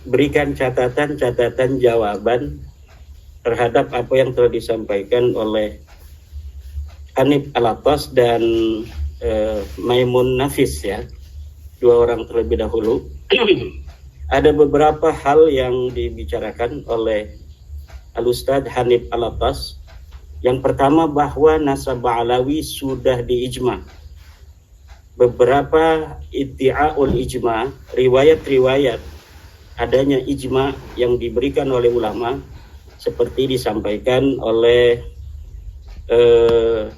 berikan catatan jawaban terhadap apa yang telah disampaikan oleh Hanif Alatas dan Maimun Nafis, ya, dua orang terlebih dahulu. Ada beberapa hal yang dibicarakan oleh Al-Ustadz Hanif Alatas. Yang pertama, bahwa nasab Ba'alawi sudah diijma. Beberapa iddi'aul ijma, riwayat-riwayat adanya ijma yang diberikan oleh ulama, seperti disampaikan oleh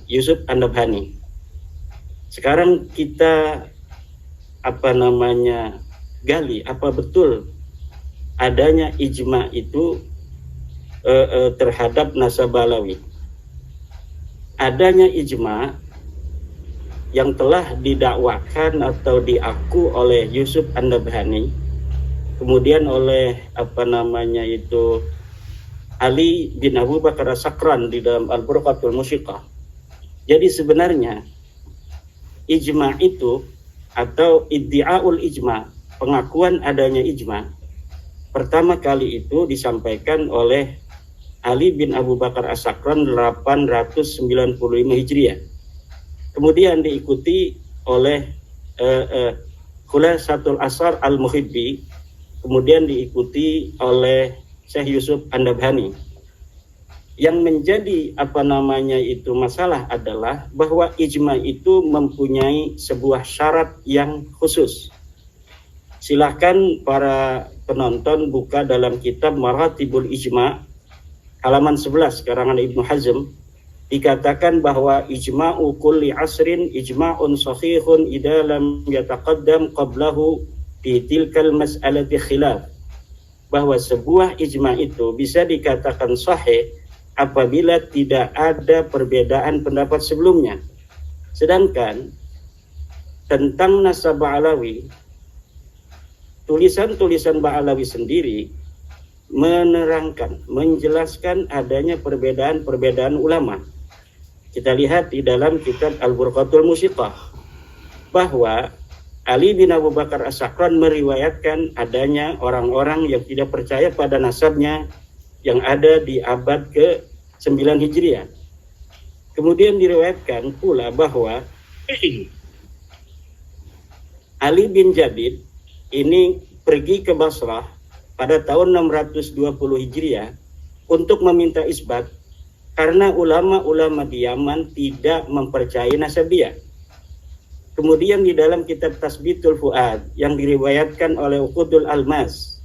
Yusuf An-Nabhani. Sekarang kita gali apa betul adanya ijma itu terhadap nasab Ba'alawi. Adanya ijma yang telah didakwakan atau diaku oleh Yusuf An-Nabhani, kemudian oleh Ali bin Abu Bakar As-Sakran di dalam Al-Burqatul Musyiqah. Jadi sebenarnya ijma itu atau iddi'aul ijma, pengakuan adanya ijma, pertama kali itu disampaikan oleh Ali bin Abu Bakar As-Sakran 895 Hijriah. Kemudian diikuti oleh Khulasatul Asar Al-Muhibbi, kemudian diikuti oleh Syekh Yusuf An-Nabhani. Yang menjadi masalah adalah bahwa ijma itu mempunyai sebuah syarat yang khusus. Silakan para penonton buka dalam kitab Maratibul Ijma halaman 11 karangan Ibnu Hazm. Dikatakan bahwa ijma'u kulli asrin ijma'un sahihun idza lam yataqaddam qablahu fi tilkal mas'alati khilaf. Bahwa sebuah ijma itu bisa dikatakan sahih apabila tidak ada perbedaan pendapat sebelumnya. Sedangkan tentang nasab Ba'alawi, tulisan-tulisan Ba'alawi sendiri menerangkan, menjelaskan adanya perbedaan-perbedaan ulama. Kita lihat di dalam kitab Al-Burqatul Musyiqah bahwa Ali bin Abu Bakar As-Sakran meriwayatkan adanya orang-orang yang tidak percaya pada nasabnya yang ada di abad ke-9 Hijriah. Kemudian diriwayatkan pula bahwa Ali bin Jadid ini pergi ke Basrah pada tahun 620 Hijriah untuk meminta isbat karena ulama-ulama di Yaman tidak mempercayai nasabiyah. Kemudian di dalam kitab Tasbitul Fuad yang diriwayatkan oleh Uqudul Almas,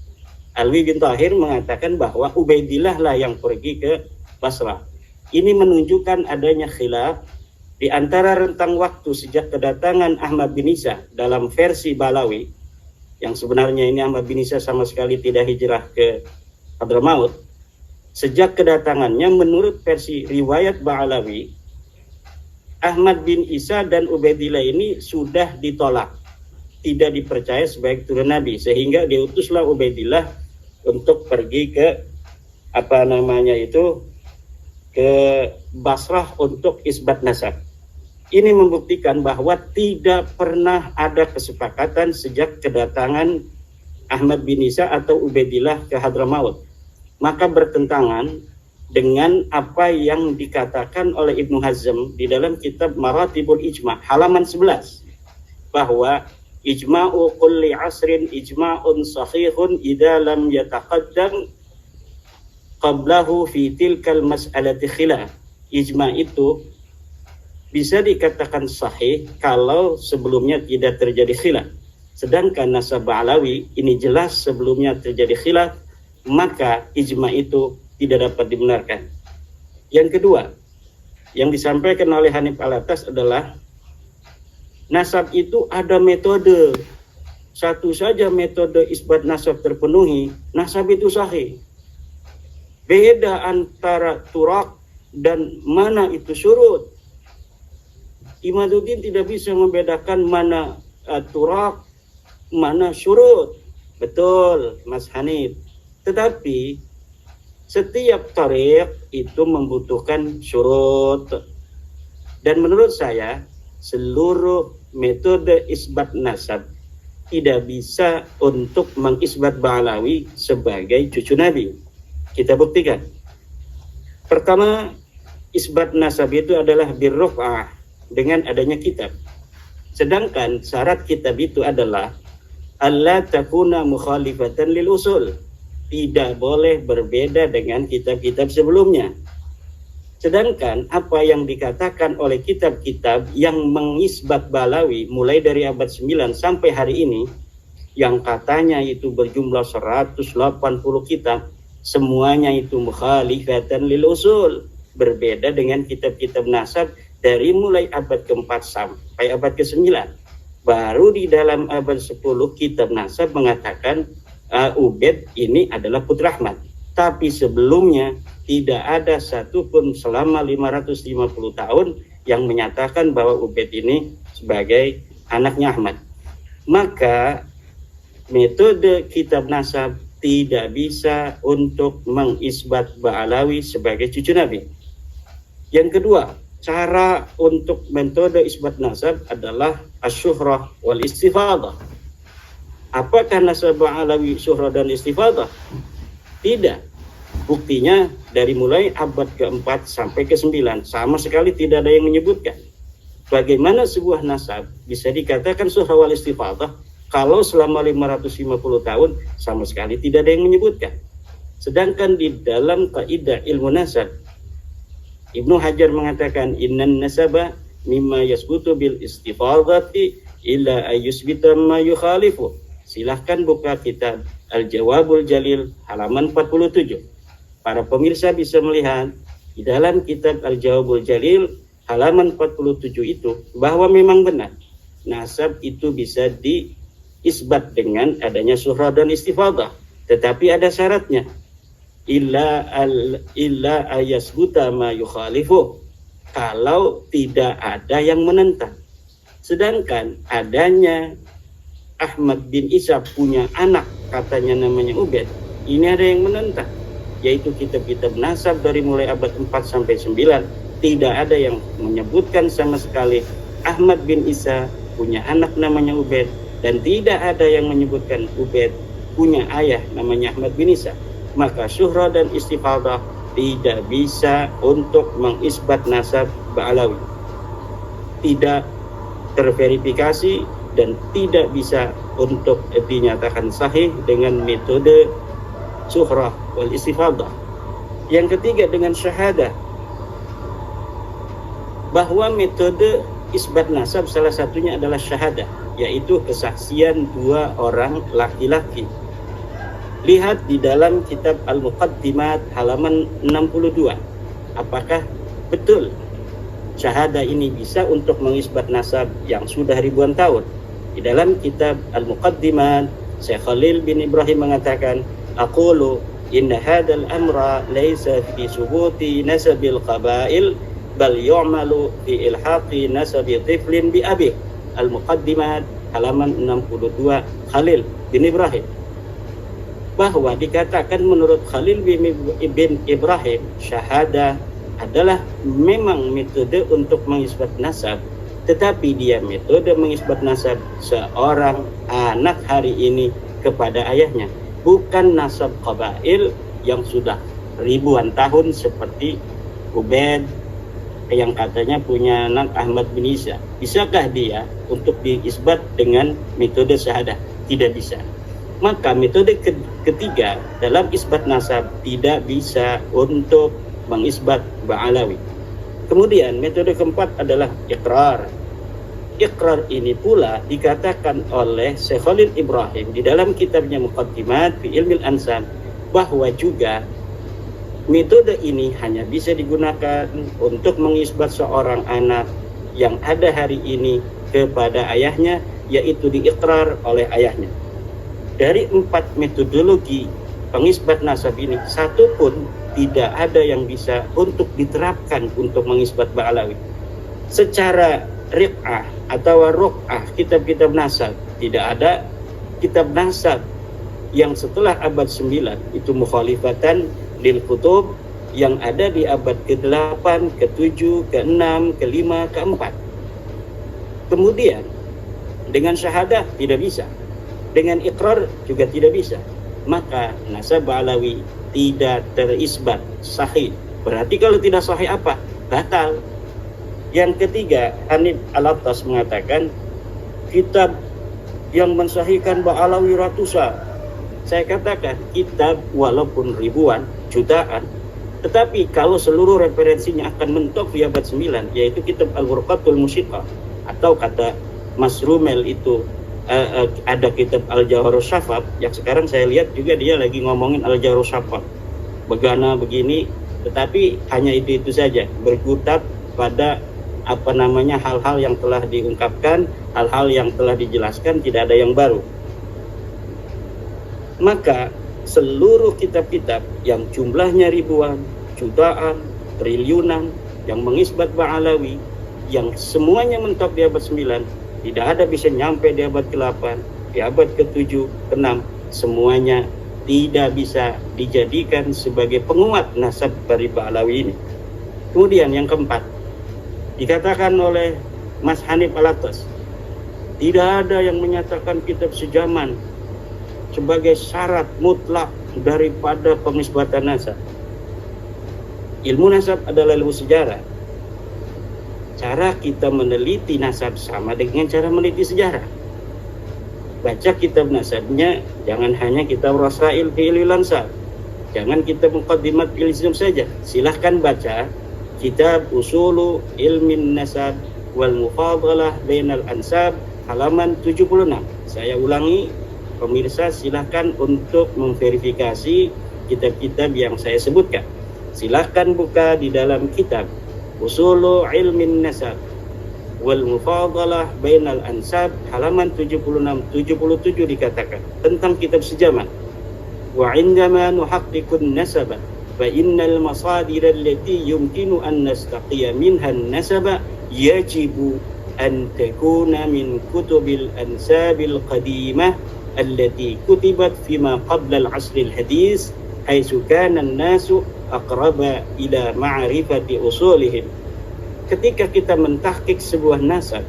Alwi bin Tahir mengatakan bahwa Ubaidillah lah yang pergi ke Basrah. Ini menunjukkan adanya khilaf di antara rentang waktu sejak kedatangan Ahmad bin Isa dalam versi Ba'alawi, yang sebenarnya ini Ahmad bin Isa sama sekali tidak hijrah ke Hadramaut. Sejak kedatangannya menurut versi riwayat Ba'alawi, Ahmad bin Isa dan Ubaidillah ini sudah ditolak, tidak dipercaya sebagai turun Nabi, sehingga diutuslah Ubaidillah untuk pergi ke ke Basrah untuk isbat nasab. Ini membuktikan bahwa tidak pernah ada kesepakatan sejak kedatangan Ahmad bin Isa atau Ubaidillah ke Hadramaut. Maka bertentangan dengan apa yang dikatakan oleh Ibnu Hazm di dalam kitab Maratibul Ijma halaman 11, bahwa ijma'u kulli asrin ijma'un sahihun idza lam yataqaddam qablahu fi tilkal mas'alati khilaf. Ijma itu bisa dikatakan sahih kalau sebelumnya tidak terjadi khilaf. Sedangkan nasab Ba'alawi ini jelas sebelumnya terjadi khilaf, maka ijma itu tidak dapat dibenarkan. Yang kedua, yang disampaikan oleh Hanif Alatas adalah nasab itu ada metode. Satu saja metode isbat nasab terpenuhi, nasab itu sahih. Beda antara turak dan mana itu syurut. Imaduddin tidak bisa membedakan mana turak, mana syurut. Betul, Mas Hanif. Tetapi setiap tariq itu membutuhkan syurut. Dan menurut saya seluruh metode isbat nasab tidak bisa untuk mengisbat Ba'alawi sebagai cucu Nabi. Kita buktikan. Pertama, isbat nasab itu adalah birruf'ah dengan adanya kitab. Sedangkan syarat kitab itu adalah alla takuna mukhalifatan lil usul. Tidak boleh berbeda dengan kitab-kitab sebelumnya. Sedangkan apa yang dikatakan oleh kitab-kitab yang mengisbat Ba'alawi mulai dari abad 9 sampai hari ini, yang katanya itu berjumlah 180 kitab, semuanya itu mukhalifatan lil usul, berbeda dengan kitab-kitab nasab dari mulai abad ke-4 sampai abad ke-9. Baru di dalam abad 10 kitab nasab mengatakan Ubaid ini adalah putra Ahmad. Tapi sebelumnya tidak ada satupun selama 550 tahun yang menyatakan bahwa Ubaid ini sebagai anaknya Ahmad. Maka metode kitab nasab tidak bisa untuk mengisbat Ba'alawi sebagai cucu Nabi. Yang kedua, cara untuk metode isbat nasab adalah asyuhrah wal istifadah. Apakah nasab Ba'alawi syuhrah dan istifadah? Tidak. Buktinya dari mulai abad ke-4 sampai ke-9 sama sekali tidak ada yang menyebutkan. Bagaimana sebuah nasab bisa dikatakan syuhrah wal istifadah kalau selama 550 tahun sama sekali tidak ada yang menyebutkan? Sedangkan di dalam kaidah ilmu nasab, Ibnu Hajar mengatakan innan nasaba mimma yasbutu bil istifadati illa ayyusbita ma yukhalifu. Silahkan buka kitab Al-Jawabul Jalil halaman 47. Para pemirsa bisa melihat di dalam kitab Al-Jawabul Jalil halaman 47 itu bahwa memang benar nasab itu bisa diisbat dengan adanya syuhrah dan istifadah, tetapi ada syaratnya. Illa ayasbuta ma yukhalifu, kalau tidak ada yang menentang. Sedangkan adanya Ahmad bin Isa punya anak katanya namanya Ubaid, ini ada yang menentang, yaitu kitab-kitab nasab dari mulai abad 4 sampai 9 tidak ada yang menyebutkan sama sekali Ahmad bin Isa punya anak namanya Ubaid, dan tidak ada yang menyebutkan Ubaid punya ayah namanya Ahmad bin Isa. Maka syuhrah dan istifadah tidak bisa untuk mengisbat nasab Ba'alawi, tidak terverifikasi dan tidak bisa untuk dinyatakan sahih dengan metode syuhrah wal istifadah. Yang ketiga dengan syahadah, bahwa metode isbat nasab salah satunya adalah syahadah, yaitu kesaksian dua orang laki-laki. Lihat di dalam kitab Al-Muqaddimat halaman 62. Apakah betul syahadah ini bisa untuk mengisbat nasab yang sudah ribuan tahun? Di dalam kitab Al-Muqaddimat, Syekh Khalil bin Ibrahim mengatakan, aqulu inna hadzal amra laysa fi subuti nasabil qabail bal yu'malu fi ilhaqi nasabi tiflin bi abi. Al-Muqaddimat halaman 62, Khalil bin Ibrahim, bahwa dikatakan menurut Khalil bin Ibrahim syahadah adalah memang metode untuk mengisbat nasab, tetapi dia metode mengisbat nasab seorang anak hari ini kepada ayahnya, bukan nasab qabail yang sudah ribuan tahun seperti Ubaid yang katanya punya anak Ahmad bin Isa. Bisakah dia untuk diisbat dengan metode syahadah? Tidak bisa. Maka metode ketiga dalam isbat nasab tidak bisa untuk mengisbat Ba'alawi. Kemudian metode keempat adalah iqrar. Iqrar ini pula dikatakan oleh Syekh Khalil Ibrahim di dalam kitabnya Muqaddimat fi Ilmil Ansab, bahwa juga metode ini hanya bisa digunakan untuk mengisbat seorang anak yang ada hari ini kepada ayahnya, yaitu diiqrar oleh ayahnya. Dari 4 metodologi pengisbat nasab ini, satu pun tidak ada yang bisa untuk diterapkan untuk mengisbat Ba'alawi. Secara riq'ah atau ruq'ah kitab-kitab nasab, tidak ada kitab nasab yang setelah abad 9 itu mukhalifatan lil kutub yang ada di abad ke-8, ke-7, ke-6, ke-5, ke-4. Kemudian dengan syahadah tidak bisa. dengan ikrar juga tidak bisa. Maka nasab Alawi tidak terisbat sahih. Berarti kalau tidak sahih apa? Batal. Yang ketiga, Hanif Al-Attas mengatakan kitab yang mensahihkan Ba'alawi ratusan. Saya katakan kitab walaupun ribuan, jutaan, tetapi kalau seluruh referensinya akan mentok di abad 9, yaitu kitab Al-Ghurqatul Musyiqah, atau kata Mas Rumel itu ada kitab Al-Jawharus Syafaf, yang sekarang saya lihat juga dia lagi ngomongin Al-Jawharus Syafaf, begana begini, tetapi hanya itu saja, berkutat pada hal-hal yang telah diungkapkan, hal-hal yang telah dijelaskan, tidak ada yang baru. Maka seluruh kitab-kitab yang jumlahnya ribuan, jutaan, triliunan, yang mengisbat Ba'alawi, yang semuanya mentok di abad 9, tidak ada bisa nyampe di abad ke-8, di abad ke-7, ke-6, semuanya tidak bisa dijadikan sebagai penguat nasab dari Ba'alawi ini. Kemudian yang keempat, dikatakan oleh Mas Hanif Al-Attas, tidak ada yang menyatakan kitab sejaman sebagai syarat mutlak daripada pengisbatan nasab. Ilmu nasab adalah ilmu sejarah. Cara kita meneliti nasab sama dengan cara meneliti sejarah. Baca kitab nasabnya, jangan hanya kitab Rasail fi Ilmil Ansab, jangan kitab Muqaddimat fil Islam saja. Silahkan baca kitab Usulu Ilmin Nasab wal Mufadalah Bainal Ansab halaman 76. Saya ulangi, pemirsa silahkan untuk memverifikasi kitab-kitab yang saya sebutkan. Silahkan buka di dalam kitab Usulu Ilmin Nasab wal Mufadalah Bainal Ansab halaman 76-77 dikatakan tentang kitab sejaman. Wa indama nuhaqqiqun nasaba fa innal masadir allati yumkinu an nastaqiya minha an-nasaba yajibu an takuna min kutubil ansabil qadimah allati kutibat fima qabla al-'asr al-hadis haitsu kana an-nasu aqraba ila ma'rifati usulihim. Ketika kita mentahqiq sebuah nasab,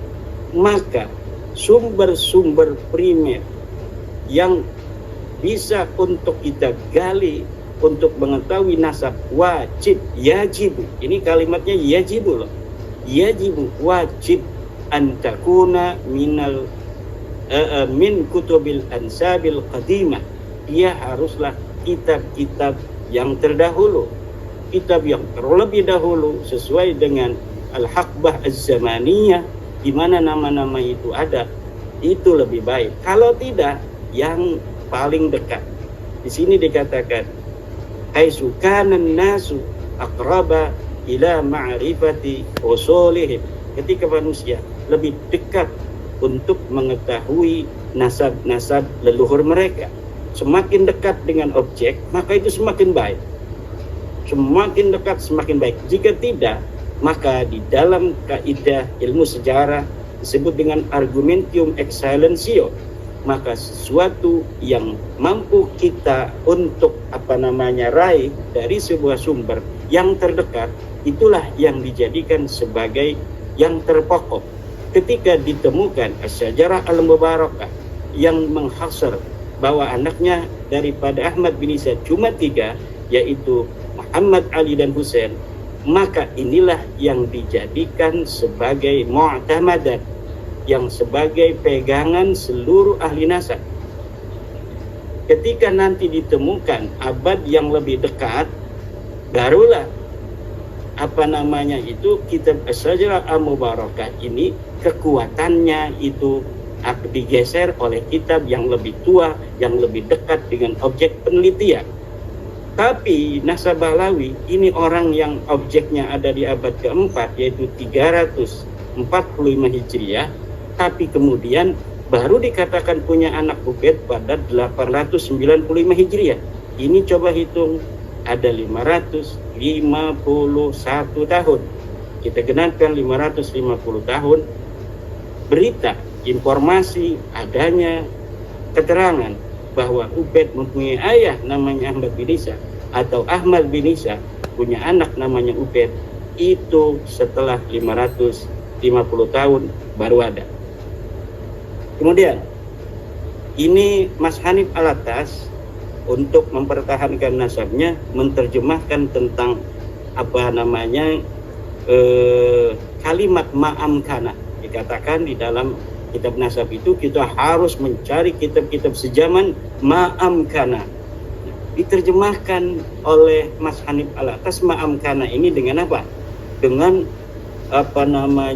maka sumber-sumber primer yang bisa untuk kita gali untuk mengetahui nasab wajib, yajibu. Ini kalimatnya yajibu loh. Yajibu, wajib antakuna minal min kutubil ansabil qadimah. Dia haruslah kitab-kitab yang terdahulu, kitab yang terlebih dahulu sesuai dengan Al-Haqbah Az-Zamaniyah, di mana nama-nama itu ada, itu lebih baik. Kalau tidak, yang paling dekat. Di sini dikatakan haitsu kana an-nasu aqraba ila ma'rifati usulihim. Ketika manusia lebih dekat untuk mengetahui nasab-nasab leluhur mereka, semakin dekat dengan objek, maka itu semakin baik. Semakin dekat semakin baik. Jika tidak, maka di dalam kaidah ilmu sejarah disebut dengan argumentium excellentio, maka sesuatu yang mampu kita untuk raih dari sebuah sumber yang terdekat, itulah yang dijadikan sebagai yang terpokok. Ketika ditemukan Asy-Syajarah Al-Mubarakah yang menghasar bahwa anaknya daripada Ahmad bin Isa cuma 3, yaitu Muhammad, Ali, dan Husain, maka inilah yang dijadikan sebagai mu'tamadat, yang sebagai pegangan seluruh ahli nasab. Ketika nanti ditemukan abad yang lebih dekat, barulah kitab Asy-Syajarah Al-Mubarakah ini kekuatannya itu digeser oleh kitab yang lebih tua, yang lebih dekat dengan objek penelitian. Tapi nasab Ba'alawi ini orang yang objeknya ada di abad keempat, yaitu 345 Hijriah, tapi kemudian baru dikatakan punya anak Ubaid pada 895 Hijriah. Ini coba hitung, ada 551 tahun. Kita genapkan 550 tahun. Berita, informasi, adanya keterangan bahwa Ubaid mempunyai ayah namanya Ahmad bin Isa, atau Ahmad bin Isa punya anak namanya Ubaid, itu setelah 550 tahun baru ada. Kemudian Ini Mas Hanif Alatas untuk mempertahankan nasabnya menerjemahkan tentang kalimat ma'amkana. Dikatakan di dalam kitab nasab itu kita harus mencari kitab-kitab sejaman ma'amkana. Diterjemahkan oleh Mas Hanif Alatas ma'amkana ini dengan apa? Dengan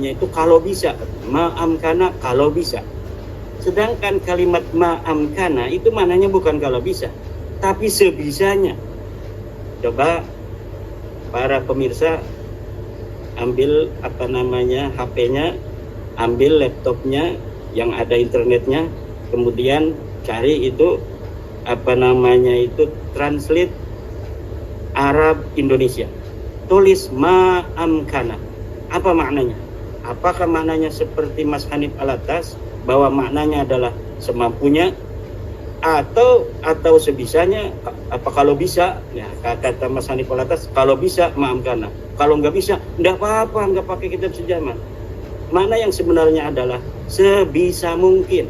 itu kalau bisa, ma'amkana kalau bisa. Sedangkan kalimat ma'amkana itu maknanya bukan kalau bisa, tapi sebisanya. Coba para pemirsa ambil HP-nya, ambil laptopnya yang ada internetnya, kemudian cari itu translate Arab Indonesia. Tulis ma'amkana. Apa maknanya? Apakah maknanya seperti Mas Hanif Alatas bahwa maknanya adalah semampunya, atau sebisanya? Apa kalau bisa? Ya, kata Mas Hanif Alatas, kalau bisa ma'amkana. Kalau nggak bisa, nggak apa-apa, nggak pakai kitab sejaman. Makna yang sebenarnya adalah sebisa mungkin.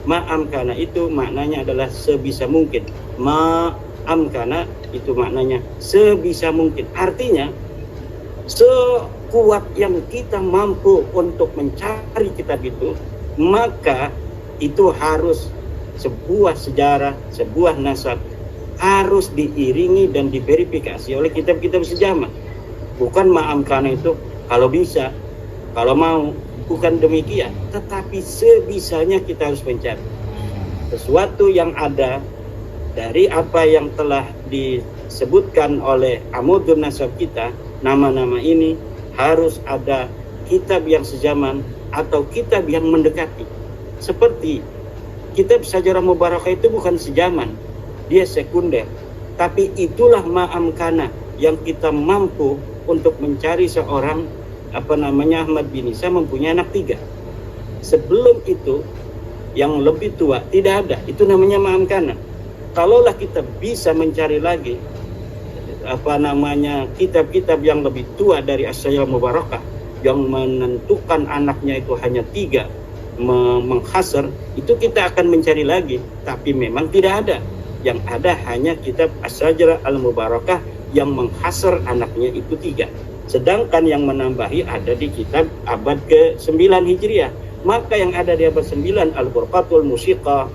Ma'amkana itu maknanya adalah sebisa mungkin. Ma'amkana itu maknanya sebisa mungkin. Artinya sekuat yang kita mampu untuk mencari kitab itu, maka itu harus sebuah sejarah, sebuah nasab harus diiringi dan diverifikasi oleh kitab-kitab sejaman. Bukan ma'amkana itu kalau bisa, kalau mau, bukan demikian. Tetapi sebisanya kita harus mencari sesuatu yang ada dari apa yang telah disebutkan oleh Amudun Nasab kita. Nama-nama ini harus ada kitab yang sejaman atau kitab yang mendekati. Seperti kitab Sajarah Mubarakah itu bukan sejaman, dia sekunder. Tapi itulah ma'amkana yang kita mampu untuk mencari seorang Ahmad bin Isa mempunyai anak 3. Sebelum itu yang lebih tua tidak ada, itu namanya ma'amkana. Kalaulah kita bisa mencari lagi kitab-kitab yang lebih tua dari As-Sajarah Mubarakah yang menentukan anaknya itu hanya 3, menghasar, itu kita akan mencari lagi, tapi memang tidak ada. Yang ada hanya kitab As-Sajarah Al-Mubarakah yang menghasar anaknya itu 3. Sedangkan yang menambahi ada di kitab abad ke-9 Hijriah. Maka yang ada di abad 9 Al-Burqatul Musiqah,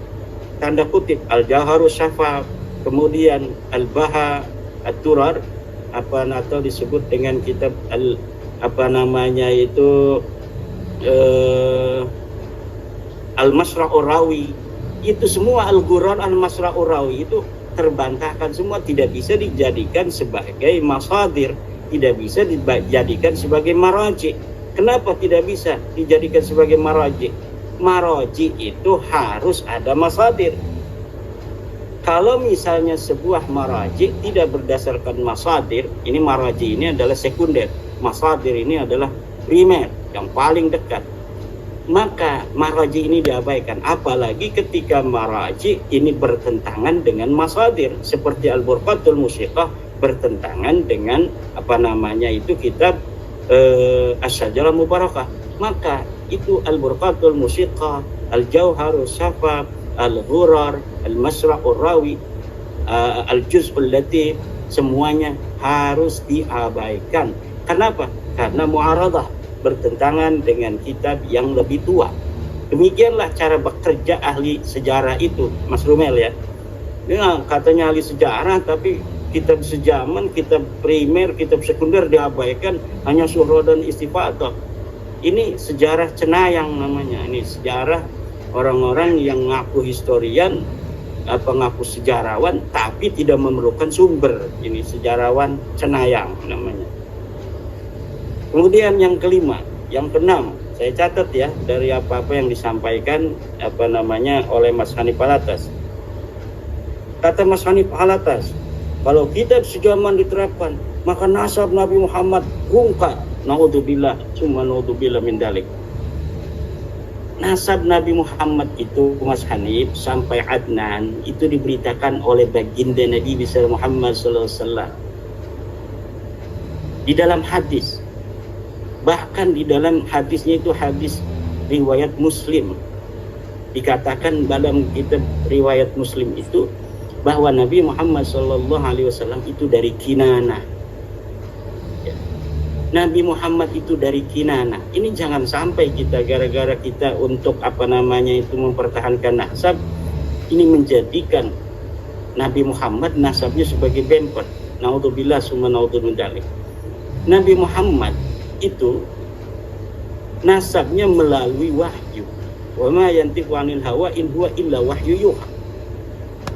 tanda kutip Al-Jaharus Syafaq, kemudian Al-Baha At-Turar, atau disebut dengan kitab Al-Masra'ur Rawi. Itu semua Al-Ghurar Al-Masra'ur Rawi itu terbantahkan semua, tidak bisa dijadikan sebagai masadir, tidak bisa dijadikan sebagai maraji. Kenapa tidak bisa dijadikan sebagai maraji? Maraji itu harus ada masadir. Kalau misalnya sebuah maraji tidak berdasarkan masadir, ini maraji ini adalah sekunder, masadir ini adalah primer yang paling dekat, maka maraji ini diabaikan. Apalagi ketika maraji ini bertentangan dengan masadir, seperti Al-Burqatul Musiqah bertentangan dengan kitab As-Sajarah Mubarakah. Maka itu Al-Burqatul Musiqah, Al-Jauharus Syafaq, Al-Ghurar, Al-Masra'ur Rawi, Al-Juz'ul Latif, semuanya harus diabaikan. Kenapa? Karena mu'aradah, bertentangan dengan kitab yang lebih tua. Demikianlah cara bekerja ahli sejarah itu, Mas Rumel ya. Dia katanya ahli sejarah, tapi kitab sejaman, kitab primer, kitab sekunder diabaikan, hanya surah dan istifadah. Ini sejarah cenayang namanya. Ini sejarah orang-orang yang ngaku historian, ngaku sejarawan, tapi tidak memerlukan sumber. Ini sejarawan cenayang namanya. Kemudian yang kelima, yang keenam, saya catat ya dari apa-apa yang disampaikan oleh Mas Hanif Alatas. Kata Mas Hanif Alatas, kalau kitab sejaman diterapkan, maka nasab Nabi Muhammad bungkar. Naudzubillah, summa naudzubillah min dalik. Nasab Nabi Muhammad itu, Mas Hanif, sampai Adnan itu diberitakan oleh baginda Nabi besar Muhammad SAW di dalam hadis. Bahkan di dalam hadisnya itu hadis riwayat Muslim. dikatakan dalam kitab riwayat Muslim itu bahwa Nabi Muhammad SAW itu dari Kinana. Ya. Nabi Muhammad itu dari Kinana. Ini jangan sampai kita gara-gara kita untuk itu mempertahankan nasab, ini menjadikan Nabi Muhammad nasabnya sebagai bemper. Naudzubillah summa naudzubillah. Nabi Muhammad itu nasabnya melalui wahyu. Wa ma yantiqu 'anil hawa in huwa illa wahyu yuha.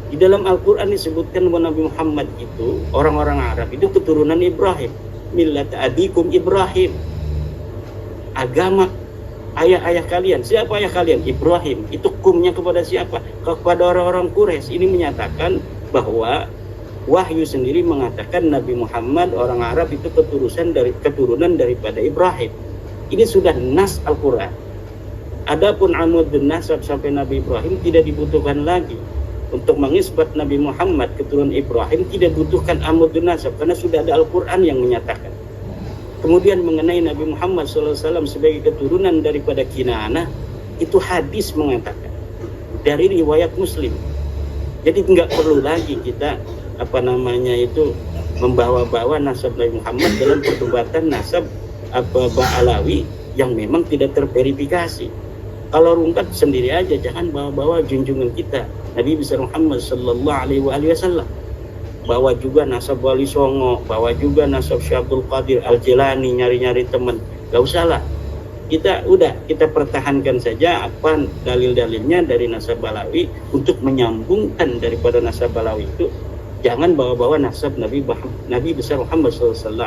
Di dalam Al-Qur'an disebutkan bahwa Nabi Muhammad itu, orang-orang Arab itu keturunan Ibrahim. Millat abikum Ibrahim. Agama ayah-ayah kalian. Siapa ayah kalian? Ibrahim. Itu kumnya kepada siapa? Kepada orang-orang Quraisy. Ini menyatakan bahwa wahyu sendiri mengatakan Nabi Muhammad orang Arab itu keturunan daripada Ibrahim. Ini sudah nas Al-Qur'an. Adapun amudun nasab sampai Nabi Ibrahim tidak dibutuhkan lagi. Untuk mengisbat Nabi Muhammad keturunan Ibrahim tidak butuhkan amudun nasab karena sudah ada Al-Qur'an yang menyatakan. Kemudian mengenai Nabi Muhammad SAW sebagai keturunan daripada Kinanah, itu hadis mengatakan dari riwayat Muslim. Jadi nggak perlu lagi kita membawa-bawa nasab Nabi Muhammad dalam perdebatan nasab Ba'alawi yang memang tidak terverifikasi. Kalau rungkat sendiri aja, jangan bawa-bawa junjungan kita Nabi besar Muhammad sallallahu alaihi wasallam. Bawa juga nasab Wali Songo, bawa juga nasab Syekh Abdul Qadir Al-Jilani, nyari-nyari teman. Gak usah lah. Kita pertahankan saja apa dalil-dalilnya dari nasab Balawi untuk menyambungkan daripada nasab Balawi itu. Jangan bawa-bawa nasab Nabi besar Muhammad sallallahu alaihi wasallam.